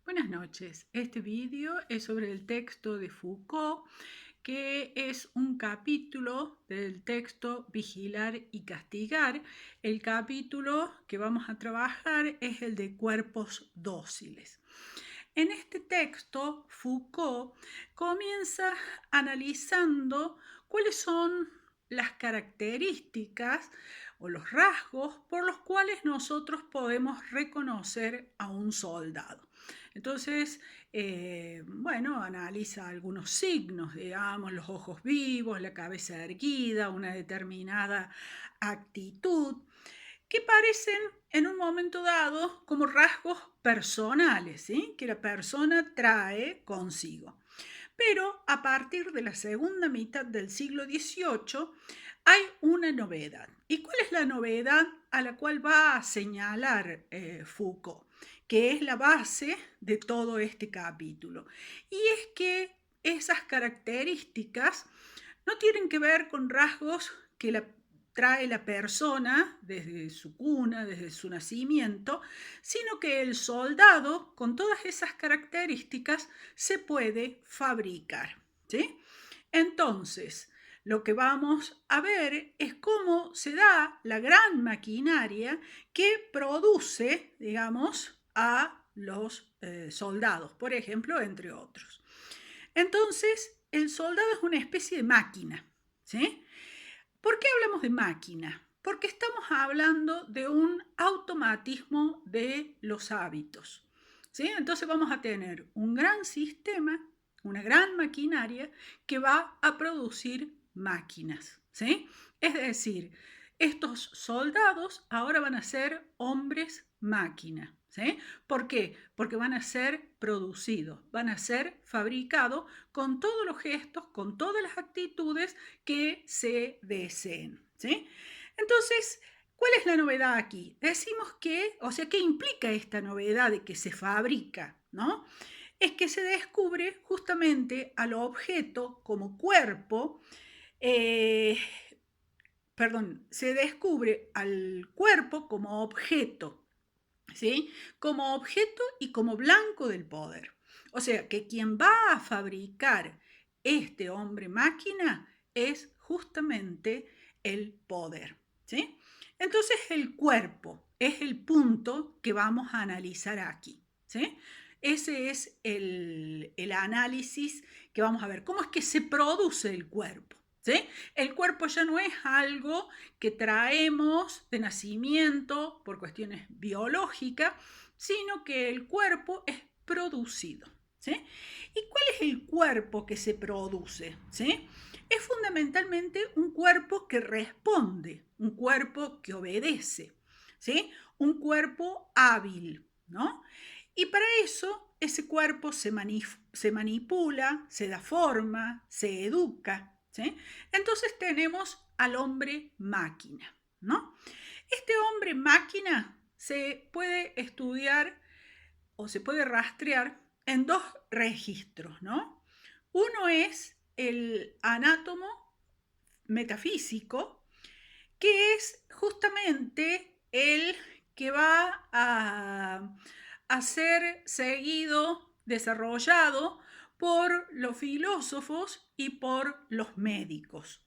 Buenas noches. Este vídeo es sobre el texto de Foucault, que es un capítulo del texto Vigilar y Castigar. El capítulo que vamos a trabajar es el de cuerpos dóciles. En este texto, Foucault comienza analizando cuáles son las características o los rasgos por los cuales nosotros podemos reconocer a un soldado. Entonces, analiza algunos signos, digamos, los ojos vivos, la cabeza erguida, una determinada actitud, que parecen en un momento dado como rasgos personales, ¿sí? Que la persona trae consigo. Pero a partir de la segunda mitad del siglo XVIII hay una novedad. ¿Y cuál es la novedad a la cual va a señalar Foucault? Que es la base de todo este capítulo. Y es que esas características no tienen que ver con rasgos que trae la persona desde su cuna, desde su nacimiento, sino que el soldado, con todas esas características, se puede fabricar, ¿sí? Entonces, lo que vamos a ver es cómo se da la gran maquinaria que produce, digamos, a los soldados, por ejemplo, entre otros. Entonces, el soldado es una especie de máquina, ¿sí? ¿Por qué hablamos de máquina? Porque estamos hablando de un automatismo de los hábitos, ¿sí? Entonces vamos a tener un gran sistema, una gran maquinaria que va a producir máquinas, ¿sí? Es decir, estos soldados ahora van a ser hombres máquina, ¿sí? ¿Por qué? Porque van a ser producidos, van a ser fabricados con todos los gestos, con todas las actitudes que se deseen, ¿sí? Entonces, ¿cuál es la novedad aquí? Decimos que, o sea, ¿qué implica esta novedad de que se fabrica, ¿no? Es que se descubre justamente al objeto como cuerpo, eh, se descubre al cuerpo como objeto, ¿sí? Como objeto y como blanco del poder. O sea, que quien va a fabricar este hombre máquina es justamente el poder, ¿sí? Entonces el cuerpo es el punto que vamos a analizar aquí, ¿sí? Ese es el análisis que vamos a ver. ¿Cómo es que se produce el cuerpo? ¿Sí? El cuerpo ya no es algo que traemos de nacimiento por cuestiones biológicas, sino que el cuerpo es producido, ¿sí? ¿Y cuál es el cuerpo que se produce? ¿Sí? Es fundamentalmente un cuerpo que responde, un cuerpo que obedece, ¿sí? Un cuerpo hábil, ¿no? Y para eso ese cuerpo se manipula, se da forma, se educa, ¿sí? Entonces tenemos al hombre máquina, ¿no? Este hombre máquina se puede estudiar o se puede rastrear en dos registros, ¿no? Uno es el anátomo metafísico, que es justamente el que va a ser seguido, desarrollado por los filósofos y por los médicos.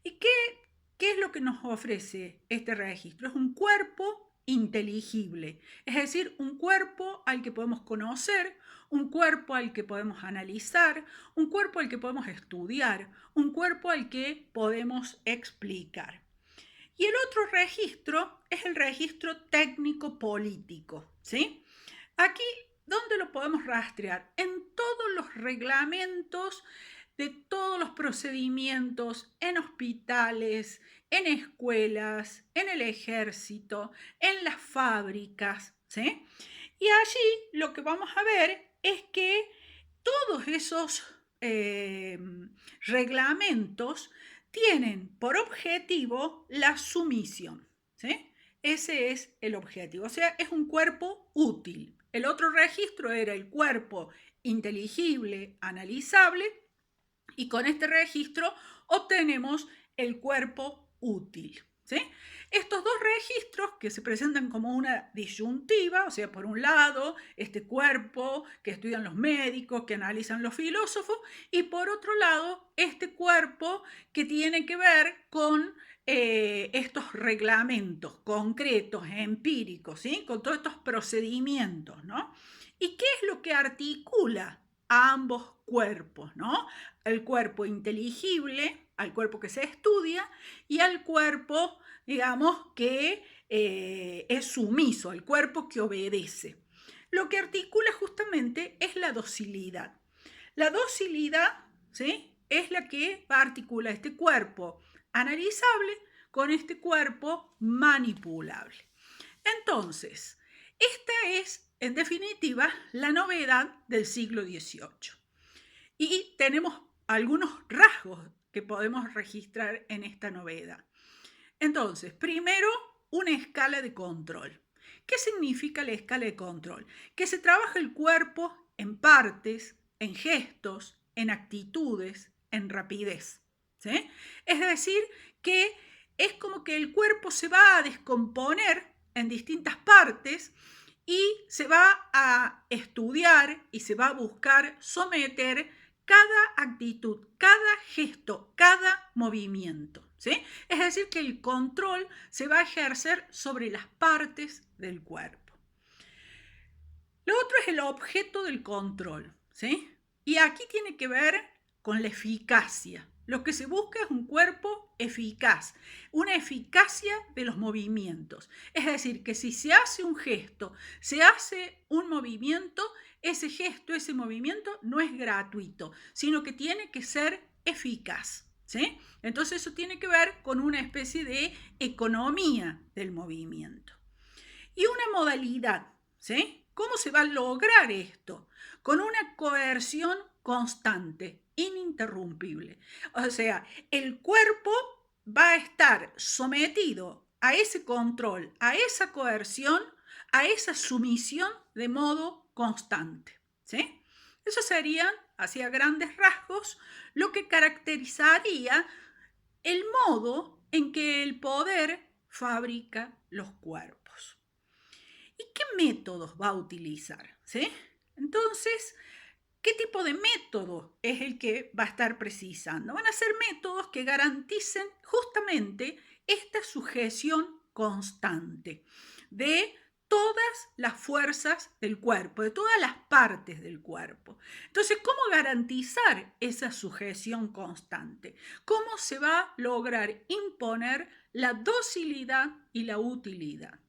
¿Y qué es lo que nos ofrece este registro? Es un cuerpo inteligible, es decir, un cuerpo al que podemos conocer, un cuerpo al que podemos analizar, un cuerpo al que podemos estudiar, un cuerpo al que podemos explicar. Y el otro registro es el registro técnico-político, ¿sí? Aquí, ¿dónde lo podemos rastrear? En todos los reglamentos de todos los procedimientos en hospitales, en escuelas, en el ejército, en las fábricas, ¿sí? Y allí lo que vamos a ver es que todos esos reglamentos tienen por objetivo la sumisión, ¿sí? Ese es el objetivo, o sea, es un cuerpo útil. El otro registro era el cuerpo inteligible, analizable, y con este registro obtenemos el cuerpo útil, ¿sí? Estos dos registros que se presentan como una disyuntiva, o sea, por un lado, este cuerpo que estudian los médicos, que analizan los filósofos, y por otro lado, este cuerpo que tiene que ver con estos reglamentos concretos, empíricos, ¿sí? Con todos estos procedimientos, ¿no? ¿Y qué es lo que articula a ambos cuerpos, ¿no? El cuerpo inteligible, al cuerpo que se estudia, y al cuerpo, digamos, que es sumiso, al cuerpo que obedece. Lo que articula justamente es la docilidad. La docilidad, ¿sí? Es la que va a articular este cuerpo analizable con este cuerpo manipulable. Entonces, esta es, en definitiva, la novedad del siglo XVIII. Y tenemos algunos rasgos que podemos registrar en esta novedad. Entonces, primero, una escala de control. ¿Qué significa la escala de control? Que se trabaja el cuerpo en partes, en gestos, en actitudes, en rapidez, ¿sí? Es decir, que es como que el cuerpo se va a descomponer en distintas partes y se va a estudiar y se va a buscar someter cada actitud, cada gesto, cada movimiento, ¿sí? Es decir, que el control se va a ejercer sobre las partes del cuerpo. Lo otro es el objeto del control, ¿sí? Y aquí tiene que ver con la eficacia. Lo que se busca es un cuerpo eficaz, una eficacia de los movimientos. Es decir, que si se hace un gesto, se hace un movimiento, ese gesto, ese movimiento no es gratuito, sino que tiene que ser eficaz, ¿sí? Entonces eso tiene que ver con una especie de economía del movimiento. Y una modalidad, ¿sí? ¿Cómo se va a lograr esto? Con una coerción constante, ininterrumpible. O sea, el cuerpo va a estar sometido a ese control, a esa coerción, a esa sumisión de modo constante, ¿sí? Eso serían, hacia grandes rasgos, lo que caracterizaría el modo en que el poder fabrica los cuerpos. ¿Y qué métodos va a utilizar? ¿Sí? Entonces, ¿qué tipo de método es el que va a estar precisando? Van a ser métodos que garanticen justamente esta sujeción constante de todas las fuerzas del cuerpo, de todas las partes del cuerpo. Entonces, ¿cómo garantizar esa sujeción constante? ¿Cómo se va a lograr imponer la docilidad y la utilidad?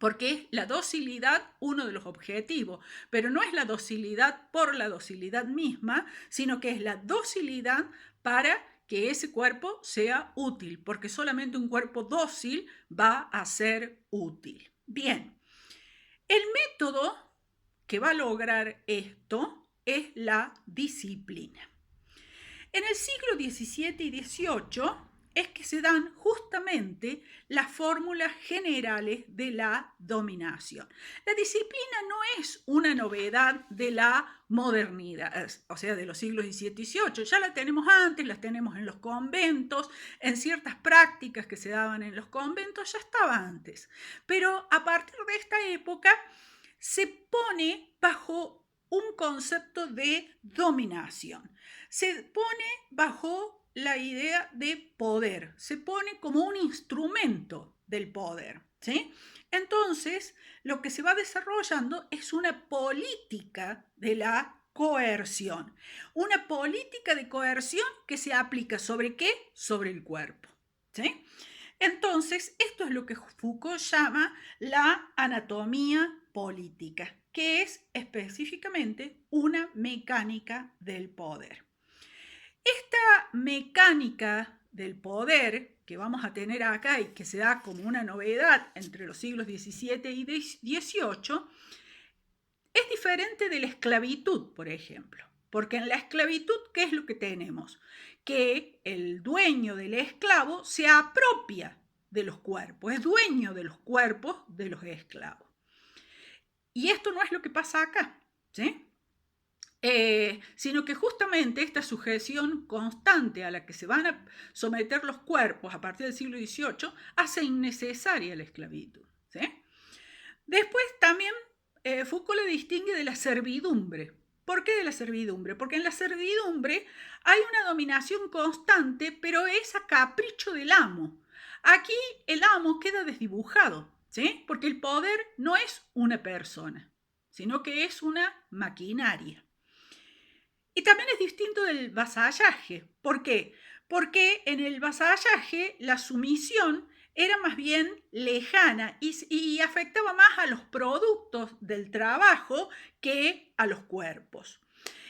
Porque es la docilidad uno de los objetivos, pero no es la docilidad por la docilidad misma, sino que es la docilidad para que ese cuerpo sea útil, porque solamente un cuerpo dócil va a ser útil. Bien, el método que va a lograr esto es la disciplina. En el siglo XVII y XVIII es que se dan justamente las fórmulas generales de la dominación. La disciplina no es una novedad de la modernidad, o sea, de los siglos XVII y XVIII. Ya la tenemos antes, las tenemos en los conventos, en ciertas prácticas que se daban en los conventos, ya estaba antes. Pero a partir de esta época se pone bajo un concepto de dominación. Se pone bajo la idea de poder, se pone como un instrumento del poder, ¿sí? Entonces, lo que se va desarrollando es una política de la coerción. Una política de coerción que se aplica ¿sobre qué? Sobre el cuerpo, ¿sí? Entonces, esto es lo que Foucault llama la anatomía política, que es específicamente una mecánica del poder. Esta mecánica del poder que vamos a tener acá y que se da como una novedad entre los siglos XVII y XVIII es diferente de la esclavitud, por ejemplo. Porque en la esclavitud, ¿qué es lo que tenemos? Que el dueño del esclavo se apropia de los cuerpos, es dueño de los cuerpos de los esclavos. Y esto no es lo que pasa acá, ¿sí? sino que justamente esta sujeción constante a la que se van a someter los cuerpos a partir del siglo XVIII hace innecesaria la esclavitud, ¿sí? Después también Foucault le distingue de la servidumbre. ¿Por qué de la servidumbre? Porque en la servidumbre hay una dominación constante, pero es a capricho del amo. Aquí el amo queda desdibujado, ¿sí? Porque el poder no es una persona, sino que es una maquinaria. Y también es distinto del vasallaje. ¿Por qué? Porque en el vasallaje la sumisión era más bien lejana y afectaba más a los productos del trabajo que a los cuerpos.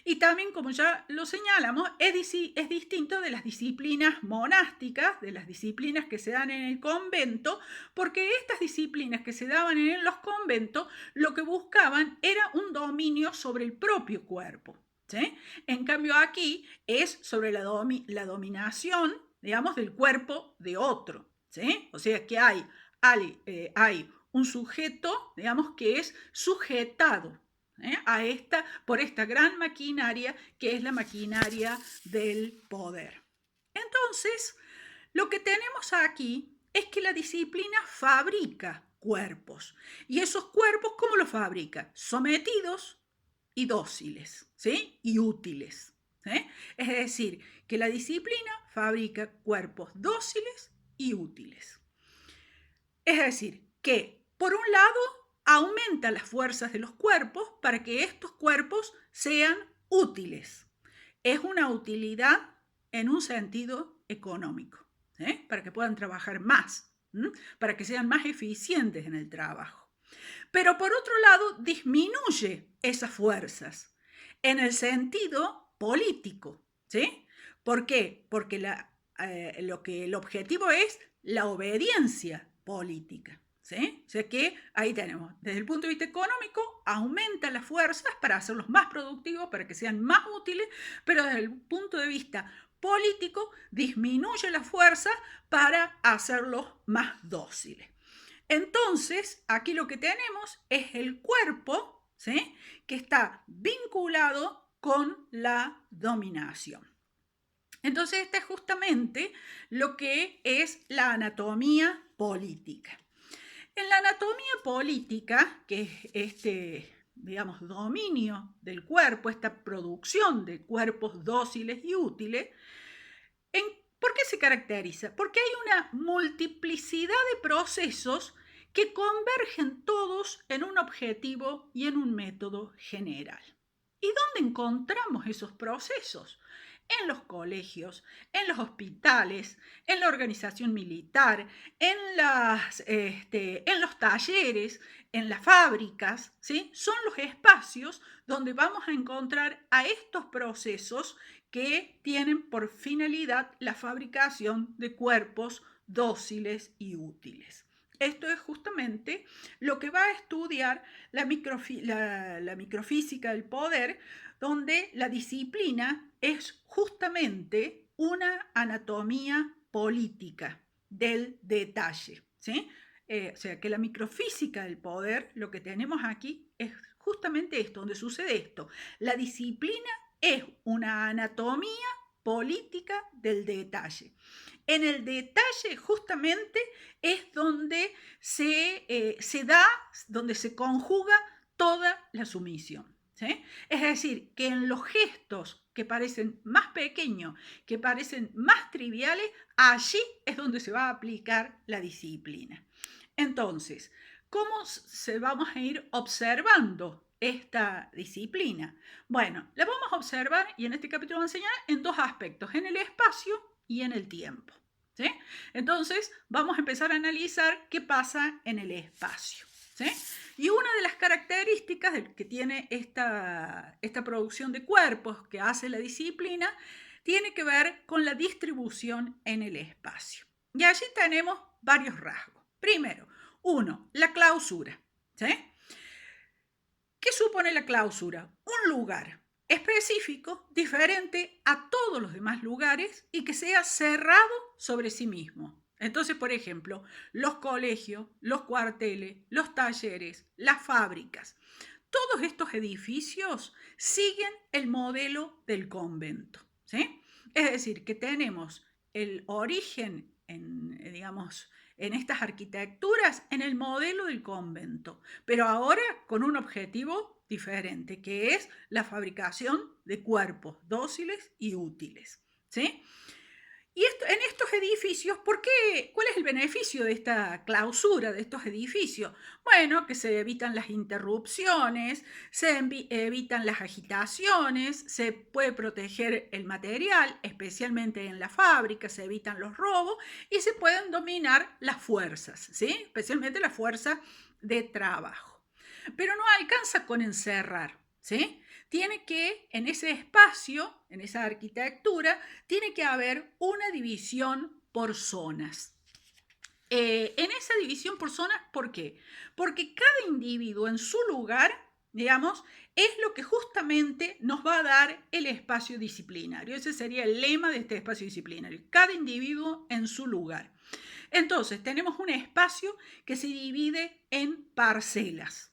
Y también, como ya lo señalamos, es distinto de las disciplinas monásticas, de las disciplinas que se dan en el convento, porque estas disciplinas que se daban en los conventos lo que buscaban era un dominio sobre el propio cuerpo, ¿sí? En cambio aquí es sobre la dominación, digamos, del cuerpo de otro, ¿sí? O sea que hay un sujeto, digamos, que es sujetado por esta gran maquinaria que es la maquinaria del poder. Entonces, lo que tenemos aquí es que la disciplina fabrica cuerpos. ¿Y esos cuerpos cómo los fabrica? Sometidos y dóciles, ¿sí? Y útiles, ¿sí? Es decir, que la disciplina fabrica cuerpos dóciles y útiles. Es decir, que por un lado aumenta las fuerzas de los cuerpos para que estos cuerpos sean útiles. Es una utilidad en un sentido económico, para que puedan trabajar más, para que sean más eficientes en el trabajo. Pero por otro lado, disminuye esas fuerzas en el sentido político, ¿sí? ¿Por qué? Porque el objetivo es la obediencia política, ¿sí? O sea que ahí tenemos, desde el punto de vista económico, aumenta las fuerzas para hacerlos más productivos, para que sean más útiles, pero desde el punto de vista político, disminuye las fuerzas para hacerlos más dóciles. Entonces, aquí lo que tenemos es el cuerpo, ¿sí? Que está vinculado con la dominación. Entonces, esta es justamente lo que es la anatomía política. En la anatomía política, que es este, digamos, dominio del cuerpo, esta producción de cuerpos dóciles y útiles, ¿por qué se caracteriza? Porque hay una multiplicidad de procesos que convergen todos en un objetivo y en un método general. ¿Y dónde encontramos esos procesos? En los colegios, en los hospitales, en la organización militar, en los talleres, en las fábricas, ¿sí? Son los espacios donde vamos a encontrar a estos procesos que tienen por finalidad la fabricación de cuerpos dóciles y útiles. Esto es justamente lo que va a estudiar la microfísica del poder, donde la disciplina es justamente una anatomía política del detalle, ¿sí? O sea, que la microfísica del poder, lo que tenemos aquí es justamente esto, donde sucede esto. La disciplina es una anatomía política del detalle. En el detalle justamente es donde donde se conjuga toda la sumisión, ¿sí? Es decir, que en los gestos que parecen más pequeños, que parecen más triviales, allí es donde se va a aplicar la disciplina. Entonces, ¿cómo se vamos a ir observando esta disciplina? Bueno, la vamos a observar y en este capítulo vamos a enseñar en dos aspectos, en el espacio y en el tiempo, ¿sí? Entonces, vamos a empezar a analizar qué pasa en el espacio, ¿sí? Y una de las características que tiene esta producción de cuerpos que hace la disciplina tiene que ver con la distribución en el espacio. Y allí tenemos varios rasgos. Primero, uno, la clausura, ¿sí? ¿Qué supone la clausura? Un lugar específico, diferente a todos los demás lugares y que sea cerrado sobre sí mismo. Entonces, por ejemplo, los colegios, los cuarteles, los talleres, las fábricas, Todos estos edificios siguen el modelo del convento, ¿sí? Es decir, que tenemos el origen digamos, en estas arquitecturas en el modelo del convento, pero ahora con un objetivo diferente, que es la fabricación de cuerpos dóciles y útiles, ¿sí? Y en estos edificios, ¿cuál es el beneficio de esta clausura de estos edificios? Bueno, que se evitan las interrupciones, se evitan las agitaciones, se puede proteger el material, especialmente en la fábrica, se evitan los robos y se pueden dominar las fuerzas, ¿sí? Especialmente la fuerza de trabajo. Pero no alcanza con encerrar, ¿sí? Tiene que, en ese espacio, en esa arquitectura, tiene que haber una división por zonas. En esa división por zonas, ¿por qué? Porque cada individuo en su lugar, digamos, es lo que justamente nos va a dar el espacio disciplinario. Ese sería el lema de este espacio disciplinario. Cada individuo en su lugar. Entonces, tenemos un espacio que se divide en parcelas.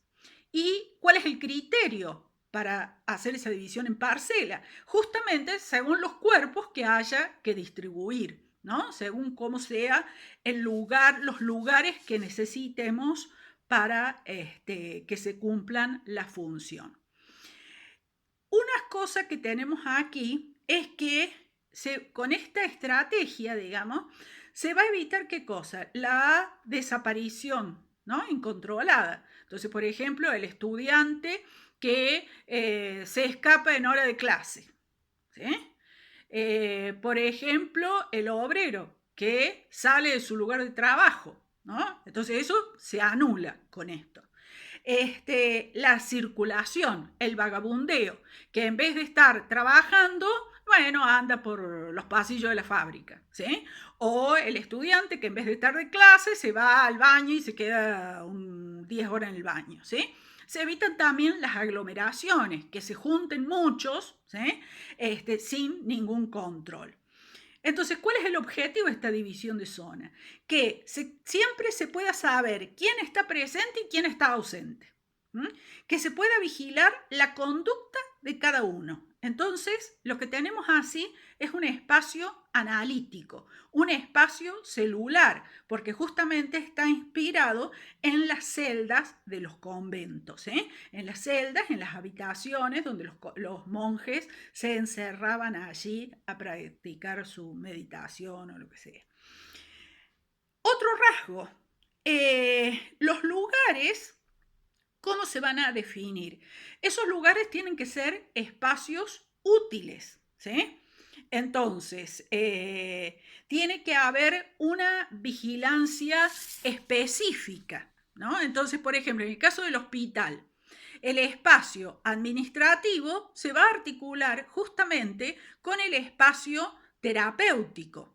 ¿Y cuál es el criterio para hacer esa división en parcela? Justamente según los cuerpos que haya que distribuir, ¿no? Según cómo sea el lugar, los lugares que necesitemos para que se cumplan la función. Una cosa que tenemos aquí es que con esta estrategia, digamos, se va a evitar ¿qué cosa? La desaparición, ¿no? Incontrolada. Entonces, por ejemplo, el estudiante que se escapa en hora de clase, ¿sí? Por ejemplo, el obrero que sale de su lugar de trabajo, ¿no? Entonces eso se anula con esto. La circulación, el vagabundeo, que en vez de estar trabajando, bueno, anda por los pasillos de la fábrica, ¿sí? O el estudiante que en vez de estar de clase se va al baño y se queda 10 horas en el baño, ¿sí? Se evitan también las aglomeraciones, que se junten muchos, ¿sí? Sin ningún control. Entonces, ¿cuál es el objetivo de esta división de zona? Que siempre se pueda saber quién está presente y quién está ausente. ¿Mm? Que se pueda vigilar la conducta de cada uno. Entonces, lo que tenemos así es un espacio analítico, un espacio celular, porque justamente está inspirado en las celdas de los conventos, ¿eh? En las celdas, en las habitaciones donde los monjes se encerraban allí a practicar su meditación o lo que sea. Otro rasgo, los lugares, ¿cómo se van a definir? Esos lugares tienen que ser espacios útiles, ¿sí? Entonces, tiene que haber una vigilancia específica, ¿no? Entonces, por ejemplo, en el caso del hospital, el espacio administrativo se va a articular justamente con el espacio terapéutico.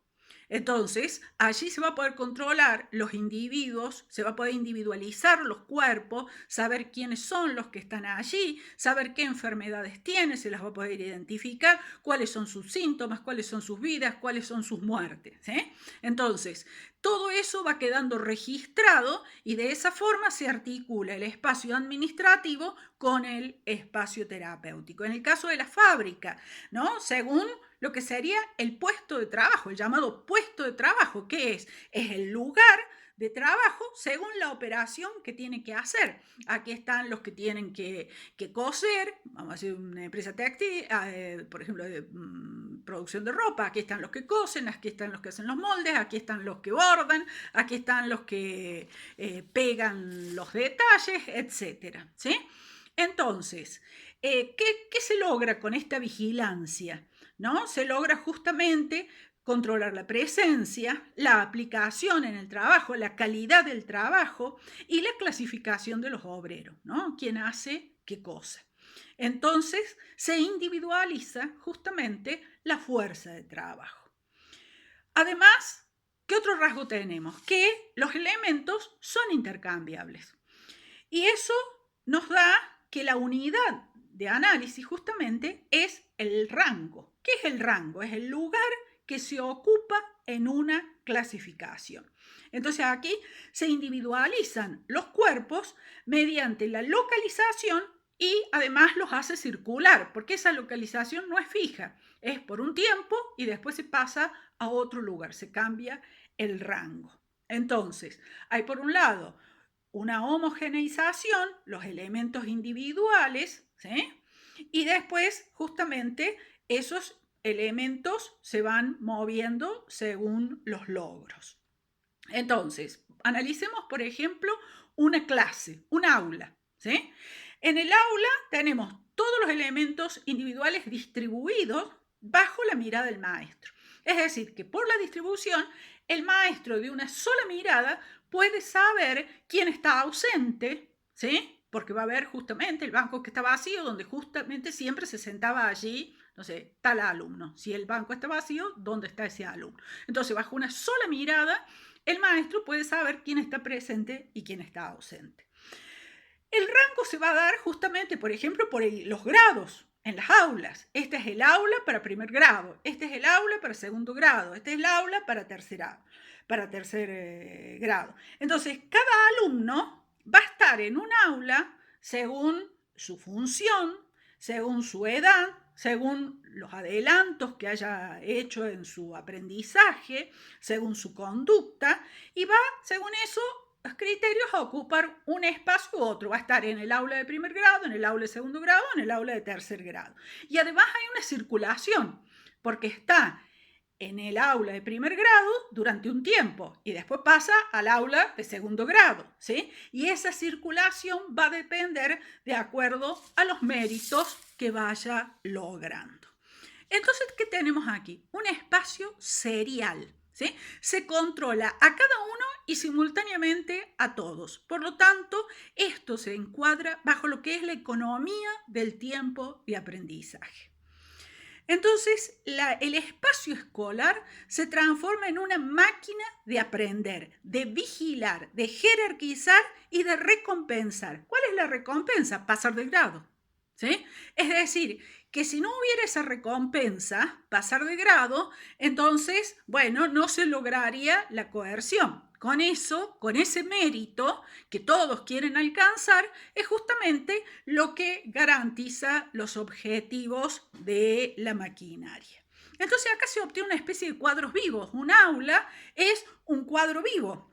Entonces, allí se va a poder controlar los individuos, se va a poder individualizar los cuerpos, saber quiénes son los que están allí, saber qué enfermedades tienen, se las va a poder identificar, cuáles son sus síntomas, cuáles son sus vidas, cuáles son sus muertes, ¿sí? Entonces, todo eso va quedando registrado y de esa forma se articula el espacio administrativo con el espacio terapéutico. En el caso de la fábrica, ¿no? Según lo que sería el puesto de trabajo, el llamado puesto de trabajo, que es el lugar de trabajo según la operación que tiene que hacer. Aquí están los que tienen que coser, vamos a decir una empresa textil, por ejemplo, de producción de ropa, aquí están los que cosen, aquí están los que hacen los moldes, aquí están los que bordan, aquí están los que pegan los detalles, etcétera, ¿sí? Entonces, ¿qué se logra con esta vigilancia? ¿No? Se logra justamente controlar la presencia, la aplicación en el trabajo, la calidad del trabajo y la clasificación de los obreros, ¿no? ¿Quién hace qué cosa? Entonces se individualiza justamente la fuerza de trabajo. Además, ¿qué otro rasgo tenemos? Que los elementos son intercambiables. Y eso nos da que la unidad de análisis justamente es el rango. ¿Qué es el rango? Es el lugar que se ocupa en una clasificación. Entonces aquí se individualizan los cuerpos mediante la localización y además los hace circular, porque esa localización no es fija, es por un tiempo y después se pasa a otro lugar, se cambia el rango. Entonces, hay por un lado una homogeneización, los elementos individuales, ¿sí? Y después justamente esos elementos se van moviendo según los logros. Entonces, analicemos, por ejemplo, una clase, un aula, ¿sí? En el aula tenemos todos los elementos individuales distribuidos bajo la mirada del maestro. Es decir, que por la distribución, el maestro de una sola mirada puede saber quién está ausente, ¿sí? Porque va a ver justamente el banco que está vacío, donde justamente siempre se sentaba allí, no sé, tal alumno. Si el banco está vacío, ¿dónde está ese alumno? Entonces, bajo una sola mirada, el maestro puede saber quién está presente y quién está ausente. El rango se va a dar justamente, por ejemplo, por los grados en las aulas. Este es el aula para primer grado, este es el aula para segundo grado, este es el aula para tercer grado. Entonces, cada alumno va a estar en un aula según su función, según su edad, según los adelantos que haya hecho en su aprendizaje, según su conducta, y va, según eso, los criterios a ocupar un espacio u otro. Va a estar en el aula de primer grado, en el aula de segundo grado, en el aula de tercer grado. Y además hay una circulación, porque está en el aula de primer grado durante un tiempo y después pasa al aula de segundo grado, ¿sí? Y esa circulación va a depender de acuerdo a los méritos que vaya logrando. Entonces, ¿qué tenemos aquí? Un espacio serial, ¿sí? Se controla a cada uno y simultáneamente a todos. Por lo tanto, esto se encuadra bajo lo que es la economía del tiempo de aprendizaje. Entonces, el espacio escolar se transforma en una máquina de aprender, de vigilar, de jerarquizar y de recompensar. ¿Cuál es la recompensa? Pasar de grado, ¿sí? Es decir, que si no hubiera esa recompensa, pasar de grado, entonces, bueno, no se lograría la coerción. Con eso, con ese mérito que todos quieren alcanzar, es justamente lo que garantiza los objetivos de la maquinaria. Entonces acá se obtiene una especie de cuadros vivos. Un aula es un cuadro vivo.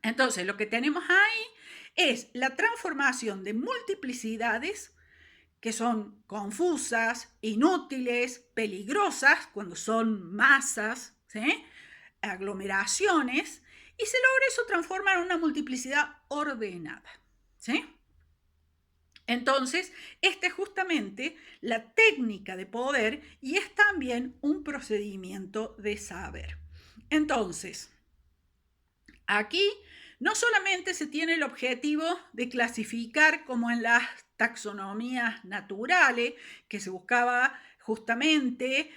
Entonces lo que tenemos ahí es la transformación de multiplicidades que son confusas, inútiles, peligrosas cuando son masas, ¿sí? Aglomeraciones, y se logra eso transformar en una multiplicidad ordenada, ¿sí? Entonces, esta es justamente la técnica de poder y es también un procedimiento de saber. Entonces, aquí no solamente se tiene el objetivo de clasificar como en las taxonomías naturales, que se buscaba justamente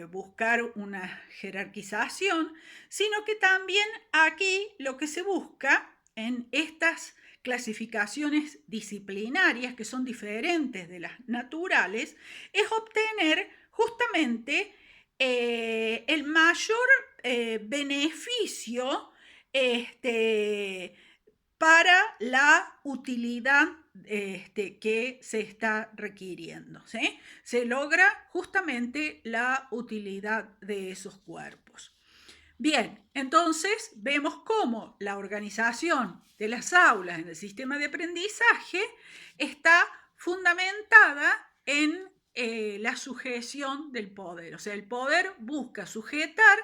buscar una jerarquización, sino que también aquí lo que se busca en estas clasificaciones disciplinarias, que son diferentes de las naturales, es obtener justamente el mayor beneficio para la utilidad que se está requiriendo, ¿sí? Se logra justamente la utilidad de esos cuerpos. Bien, entonces vemos cómo la organización de las aulas en el sistema de aprendizaje está fundamentada en la sujeción del poder. O sea, el poder busca sujetar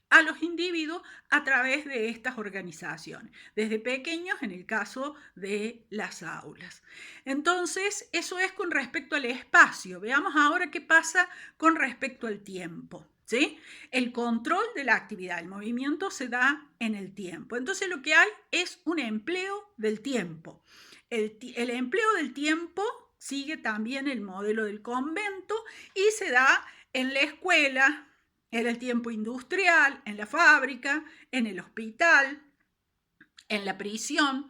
a los individuos a través de estas organizaciones, desde pequeños en el caso de las aulas. Entonces, eso es con respecto al espacio. Veamos ahora qué pasa con respecto al tiempo, ¿sí? El control de la actividad, el movimiento se da en el tiempo. Entonces, lo que hay es un empleo del tiempo. El empleo del tiempo sigue también el modelo del convento y se da en la escuela, en el tiempo industrial, en la fábrica, en el hospital, en la prisión.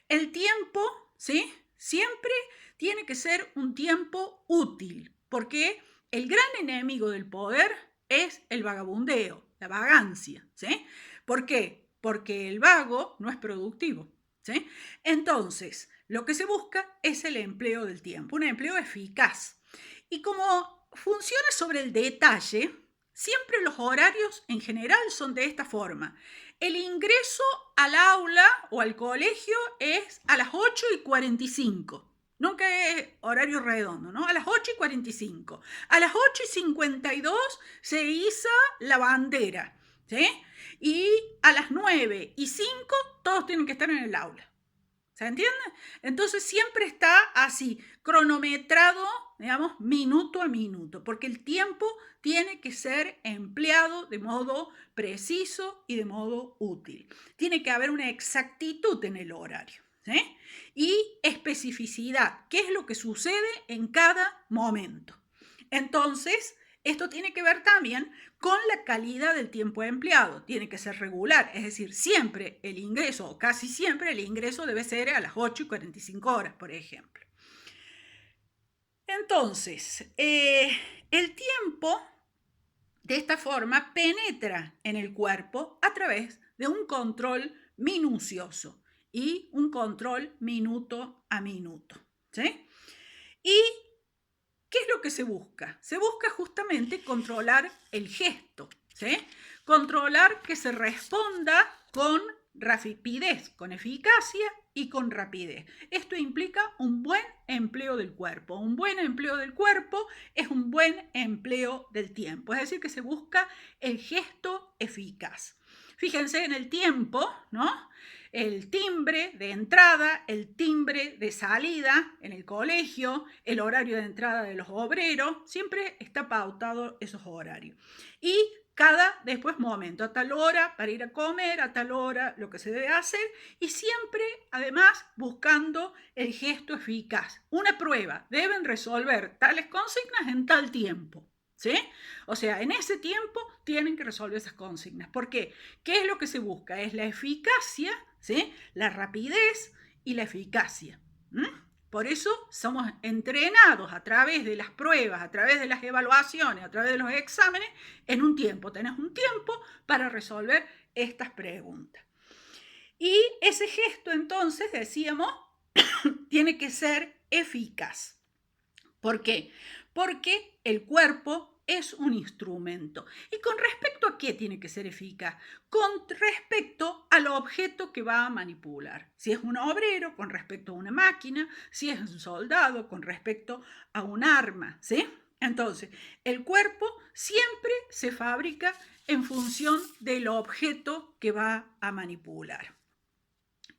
El tiempo, ¿sí? Siempre tiene que ser un tiempo útil, porque el gran enemigo del poder es el vagabundeo, la vagancia, ¿sí? ¿Por qué? Porque el vago no es productivo, ¿sí? Entonces, Lo que se busca es el empleo del tiempo, un empleo eficaz. Y como funciona sobre el detalle, siempre los horarios en general son de esta forma. El ingreso al aula o al colegio es a las 8:45. Nunca es horario redondo, ¿no? A las 8:45. A las 8:52 se iza la bandera, ¿sí? Y a las 9:05 todos tienen que estar en el aula. ¿Se entiende? Entonces siempre está así, cronometrado, digamos, minuto a minuto, porque el tiempo tiene que ser empleado de modo preciso y de modo útil. Tiene que haber una exactitud en el horario, ¿sí? Y especificidad, qué es lo que sucede en cada momento. Entonces, esto tiene que ver también con la calidad del tiempo empleado. Tiene que ser regular, es decir, siempre el ingreso, o casi siempre el ingreso debe ser a las 8:45, por ejemplo. Entonces, el tiempo de esta forma penetra en el cuerpo a través de un control minucioso y un control minuto a minuto, ¿sí? ¿Y qué es lo que se busca? Se busca justamente controlar el gesto, ¿sí? Controlar que se responda con rapidez, con eficacia y con rapidez. Esto implica un buen empleo del cuerpo. Un buen empleo del cuerpo es un buen empleo del tiempo. Es decir, que se busca el gesto eficaz. Fíjense en el tiempo, ¿no? El timbre de entrada, el timbre de salida en el colegio, el horario de entrada de los obreros, siempre está pautado esos horarios. Y cada después momento, a tal hora para ir a comer, a tal hora lo que se debe hacer, y siempre además buscando el gesto eficaz. Una prueba, deben resolver tales consignas en tal tiempo. ¿Sí? O sea, en ese tiempo tienen que resolver esas consignas. ¿Por qué? ¿Qué es lo que se busca? Es la eficacia, ¿sí? La rapidez y la eficacia. Por eso somos entrenados a través de las pruebas, a través de las evaluaciones, a través de los exámenes, en un tiempo. Tenés un tiempo para resolver estas preguntas. Y ese gesto, entonces, decíamos, tiene que ser eficaz. ¿Por qué? Porque el cuerpo es un instrumento. ¿Y con respecto a qué tiene que ser eficaz? Con respecto al objeto que va a manipular. Si es un obrero, con respecto a una máquina. Si es un soldado, con respecto a un arma. ¿Sí? Entonces, el cuerpo siempre se fabrica en función del objeto que va a manipular.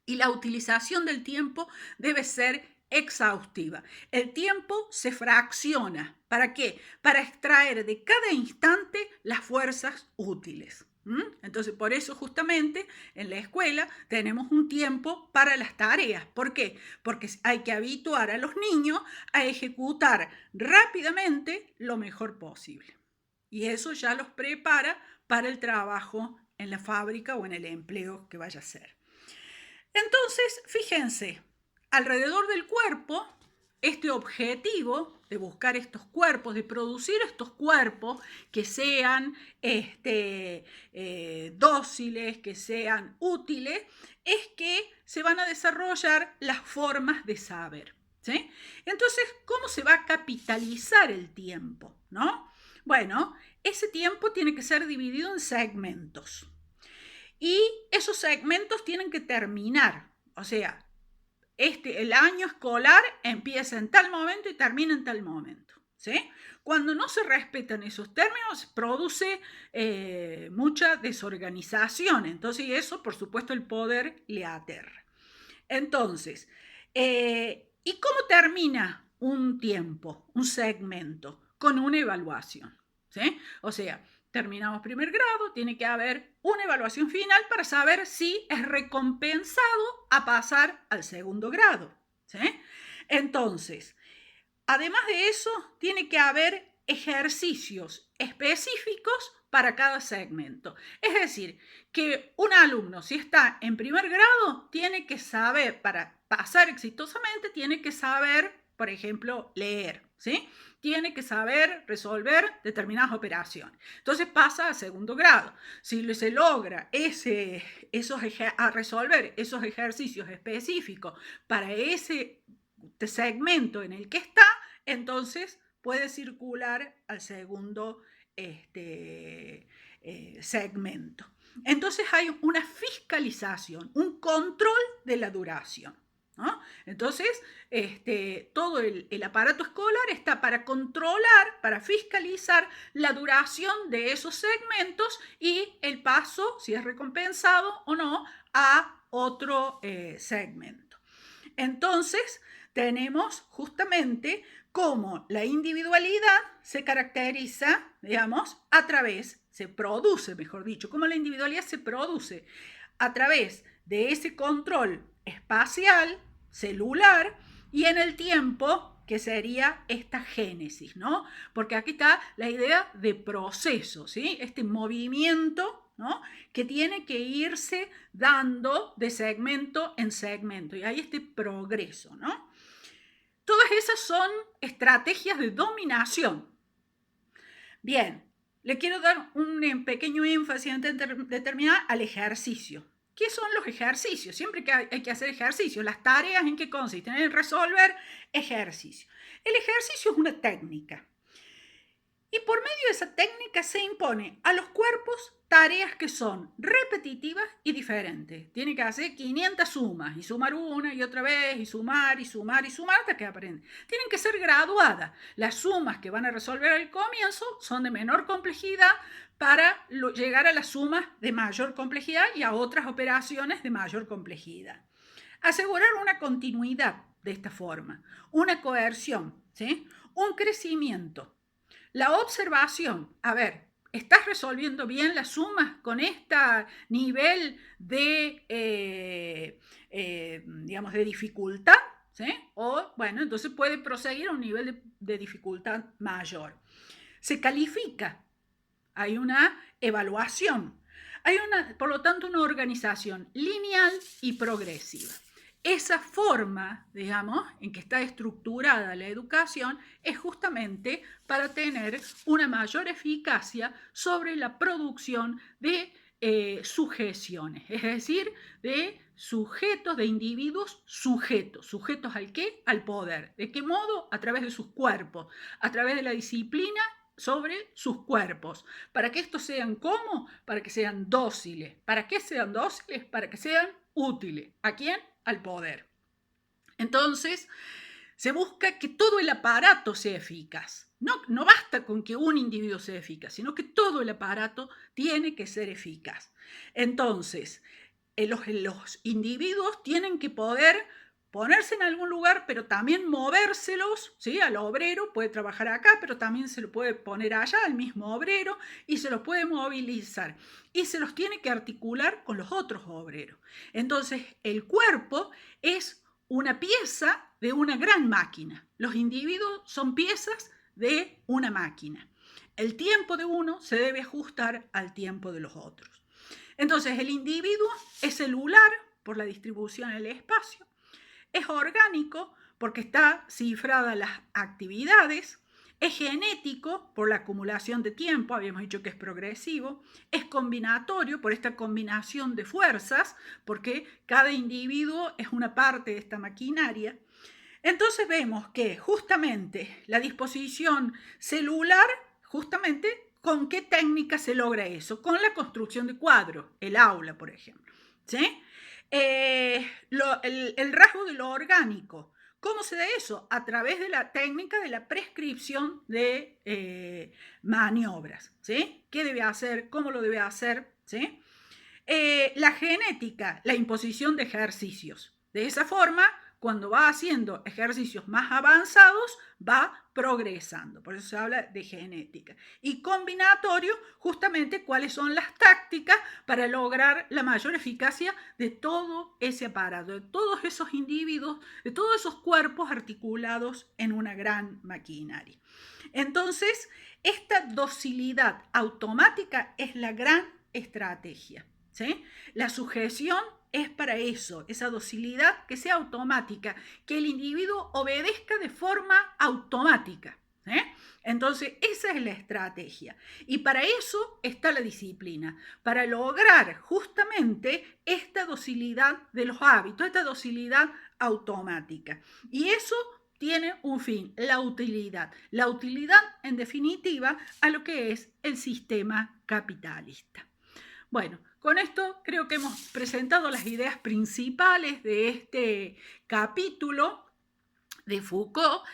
Y la utilización del tiempo debe ser exhaustiva. El tiempo se fracciona. ¿Para qué? Para extraer de cada instante las fuerzas útiles. Entonces, por eso justamente en la escuela tenemos un tiempo para las tareas. ¿Por qué? Porque hay que habituar a los niños a ejecutar rápidamente lo mejor posible. Y eso ya los prepara para el trabajo en la fábrica o en el empleo que vaya a hacer. Entonces, fíjense, alrededor del cuerpo, este objetivo de buscar estos cuerpos, de producir estos cuerpos que sean dóciles, que sean útiles, es que se van a desarrollar las formas de saber. ¿Sí? Entonces, ¿cómo se va a capitalizar el tiempo? ¿No? Bueno, ese tiempo tiene que ser dividido en segmentos. Y esos segmentos tienen que terminar. O sea, el año escolar empieza en tal momento y termina en tal momento. ¿Sí? Cuando no se respetan esos términos, produce mucha desorganización. Entonces, eso, por supuesto, el poder le aterra. Entonces, ¿y cómo termina un tiempo, un segmento? Con una evaluación. ¿Sí? O sea, terminamos primer grado, tiene que haber una evaluación final para saber si es recompensado a pasar al segundo grado. ¿Sí? Entonces, además de eso, tiene que haber ejercicios específicos para cada segmento. Es decir, que un alumno, si está en primer grado, tiene que saber, para pasar exitosamente, tiene que saber, por ejemplo, leer. ¿sí? Tiene que saber resolver determinadas operaciones. Entonces pasa a segundo grado. Si se logra resolver esos ejercicios específicos para ese segmento en el que está, entonces puede circular al segundo segmento. Entonces hay una fiscalización, un control de la duración, ¿no? Entonces, todo el aparato escolar está para controlar, para fiscalizar la duración de esos segmentos y el paso, si es recompensado o no, a otro segmento. Entonces, tenemos justamente cómo la individualidad se caracteriza, digamos, se produce, mejor dicho, cómo la individualidad se produce a través de ese control espacial, celular, y en el tiempo, que sería esta génesis, ¿no? Porque aquí está la idea de proceso, ¿sí? Este movimiento, ¿no? Que tiene que irse dando de segmento en segmento, y hay este progreso, ¿no? Todas esas son estrategias de dominación. Bien, le quiero dar un pequeño énfasis determinado al ejercicio. ¿Qué son los ejercicios? Siempre que hay que hacer ejercicios. Las tareas en qué consisten, en resolver ejercicios. El ejercicio es una técnica. Y por medio de esa técnica se impone a los cuerpos tareas que son repetitivas y diferentes. Tiene que hacer 500 sumas y sumar una y otra vez y sumar hasta que aprenden. Tienen que ser graduadas. Las sumas que van a resolver al comienzo son de menor complejidad para llegar a las sumas de mayor complejidad y a otras operaciones de mayor complejidad. Asegurar una continuidad de esta forma, una coerción, ¿sí? Un crecimiento. La observación, a ver, ¿estás resolviendo bien las sumas con este nivel de, digamos, de dificultad? ¿Sí? O, bueno, entonces puede proseguir a un nivel de dificultad mayor. Se califica, hay una evaluación, hay por lo tanto, una organización lineal y progresiva. Esa forma, digamos, en que está estructurada la educación es justamente para tener una mayor eficacia sobre la producción de sujeciones, es decir, de sujetos, de individuos sujetos. ¿Sujetos al qué? Al poder. ¿De qué modo? A través de sus cuerpos, a través de la disciplina sobre sus cuerpos. ¿Para que estos sean cómo? Para que sean dóciles. ¿Para qué sean dóciles? Para que sean útiles. ¿A quién? Al poder. Entonces, se busca que todo el aparato sea eficaz. No basta con que un individuo sea eficaz, sino que todo el aparato tiene que ser eficaz. Entonces, los individuos tienen que poder ponerse en algún lugar, pero también movérselos, ¿sí? Al obrero puede trabajar acá, pero también se lo puede poner allá al mismo obrero y se los puede movilizar. Y se los tiene que articular con los otros obreros. Entonces, el cuerpo es una pieza de una gran máquina. Los individuos son piezas de una máquina. El tiempo de uno se debe ajustar al tiempo de los otros. Entonces, el individuo es celular por la distribución en el espacio, es orgánico porque está cifrada las actividades, es genético por la acumulación de tiempo, habíamos dicho que es progresivo, es combinatorio por esta combinación de fuerzas, porque cada individuo es una parte de esta maquinaria. Entonces vemos que justamente la disposición celular, justamente con qué técnica se logra eso, con la construcción de cuadros, el aula, por ejemplo, ¿sí? El rasgo de lo orgánico. ¿Cómo se da eso? A través de la técnica de la prescripción de maniobras, ¿sí? ¿Qué debe hacer? ¿Cómo lo debe hacer? ¿Sí? La genética, la imposición de ejercicios. De esa forma, cuando va haciendo ejercicios más avanzados, va progresando. Por eso se habla de genética. Y combinatorio, justamente, cuáles son las tácticas para lograr la mayor eficacia de todo ese aparato, de todos esos individuos, de todos esos cuerpos articulados en una gran maquinaria. Entonces, esta docilidad automática es la gran estrategia, ¿sí? La sujeción es para eso, esa docilidad que sea automática, que el individuo obedezca de forma automática. Entonces, esa es la estrategia. Y para eso está la disciplina, para lograr justamente esta docilidad de los hábitos, esta docilidad automática. Y eso tiene un fin, la utilidad. La utilidad, en definitiva, a lo que es el sistema capitalista. Bueno, con esto creo que hemos presentado las ideas principales de este capítulo de Foucault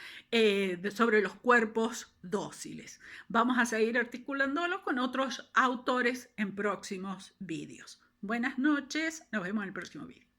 sobre los cuerpos dóciles. Vamos a seguir articulándolo con otros autores en próximos vídeos. Buenas noches, nos vemos en el próximo vídeo.